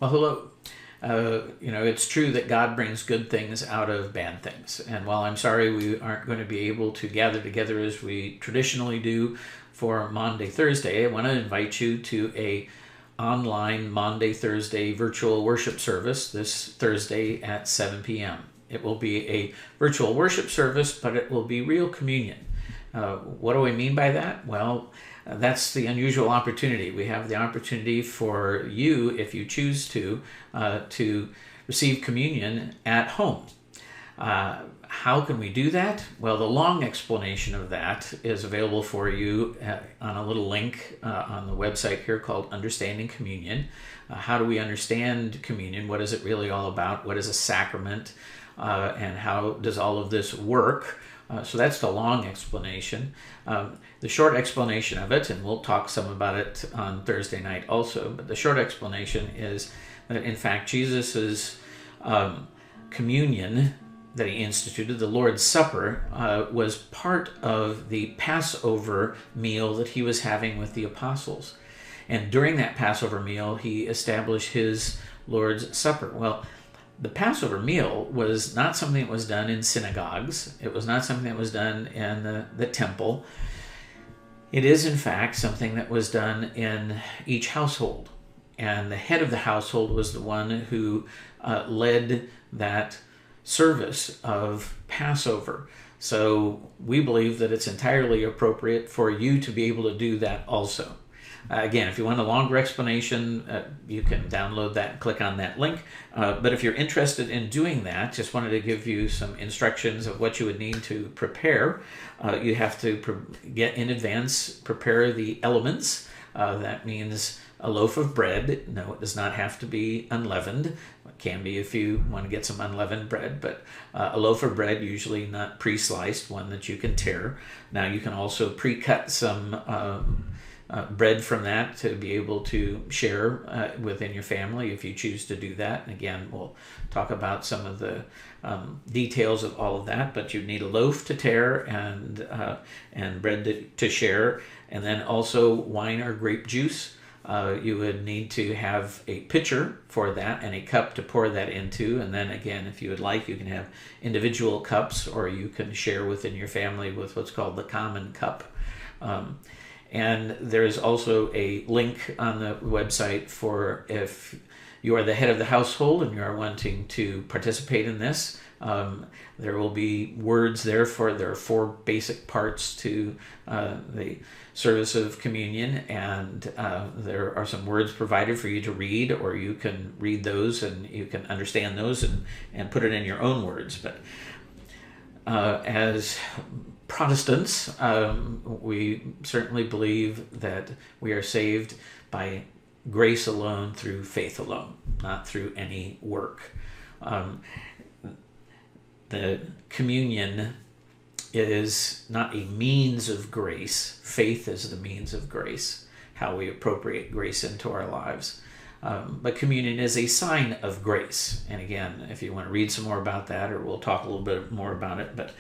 Well, hello. It's true that God brings good things out of bad things. And while I'm sorry we aren't going to be able to gather together as we traditionally do for Maundy Thursday, I want to invite you to a online Maundy Thursday virtual worship service this Thursday at 7 p.m. It will be a virtual worship service, but it will be real communion. What do I mean by that? Well, that's the unusual opportunity. We have the opportunity for you, if you choose to receive communion at home. How can we do that? Well, the long explanation of that is available for you on a little link on the website here called Understanding Communion. How do we understand communion? What is it really all about? What is a sacrament? And how does all of this work? So that's the long explanation. The short explanation of it, and we'll talk some about it on Thursday night also, but the short explanation is that in fact Jesus' communion that he instituted, the Lord's Supper, was part of the Passover meal that he was having with the apostles. And during that Passover meal, he established his Lord's Supper. Well, the Passover meal was not something that was done in synagogues. It was not something that was done in the temple. It is, in fact, something that was done in each household. And the head of the household was the one who led that service of Passover. So we believe that it's entirely appropriate for you to be able to do that also. Again, if you want a longer explanation, you can download that and click on that link. But if you're interested in doing that, just wanted to give you some instructions of what you would need to prepare. You have to get in advance, prepare the elements. That means a loaf of bread. No, it does not have to be unleavened. It can be if you want to get some unleavened bread, but a loaf of bread, usually not pre-sliced, one that you can tear. Now you can also pre-cut some bread from that to be able to share within your family if you choose to do that. And again, we'll talk about some of the details of all of that, but you need a loaf to tear and bread to share, and then also wine or grape juice. You would need to have a pitcher for that and a cup to pour that into. And then again, if you would like, you can have individual cups, or you can share within your family with what's called the common cup. And there's also a link on the website for if you are the head of the household and you are wanting to participate in this. There will be words there are 4 basic parts to the service of communion, and there are some words provided for you to read, or you can read those and you can understand those and put it in your own words. But as Protestants, we certainly believe that we are saved by grace alone, through faith alone, not through any work. The communion is not a means of grace. Faith is the means of grace, how we appropriate grace into our lives. But communion is a sign of grace. And again, if you want to read some more about that, or we'll talk a little bit more about it, but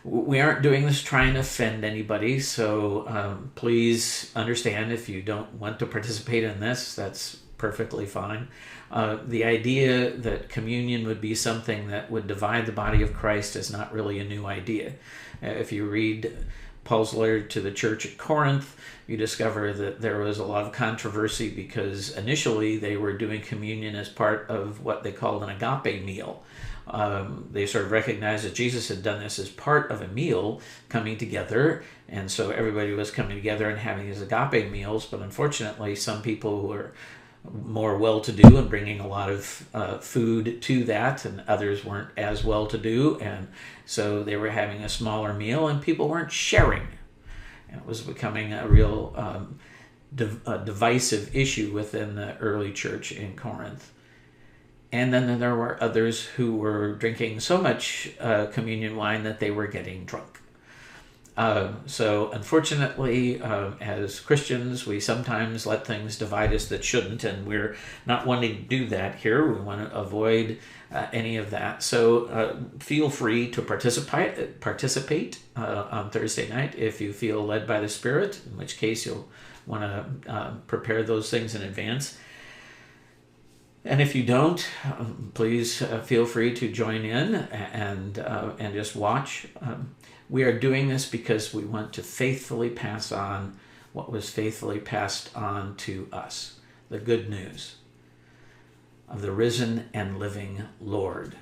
we aren't doing this trying to offend anybody, so please understand if you don't want to participate in this, that's perfectly fine. The idea that communion would be something that would divide the body of Christ is not really a new idea. If you read Paul's letter to the church at Corinth, you discover that there was a lot of controversy because initially they were doing communion as part of what they called an agape meal. They sort of recognized that Jesus had done this as part of a meal coming together, and so everybody was coming together and having these agape meals. But unfortunately, some people who were more well-to-do and bringing a lot of food to that, and others weren't as well-to-do, and so they were having a smaller meal, and people weren't sharing. And it was becoming a real divisive issue within the early church in Corinth. And then there were others who were drinking so much communion wine that they were getting drunk. So unfortunately, as Christians, we sometimes let things divide us that shouldn't, and we're not wanting to do that here. We want to avoid any of that. So feel free to participate on Thursday night if you feel led by the Spirit, in which case you'll want to prepare those things in advance. And if you don't, please feel free to join in and just watch. We are doing this because we want to faithfully pass on what was faithfully passed on to us, the good news of the risen and living Lord.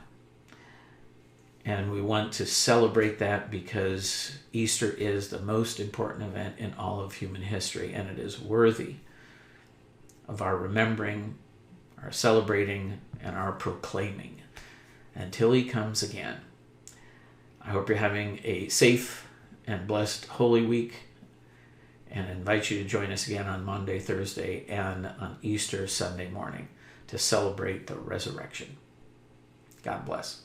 And we want to celebrate that because Easter is the most important event in all of human history, and it is worthy of our remembering, our celebrating, and our proclaiming until he comes again. I hope you're having a safe and blessed Holy Week, and invite you to join us again on Monday, Thursday, and on Easter Sunday morning to celebrate the resurrection. God bless.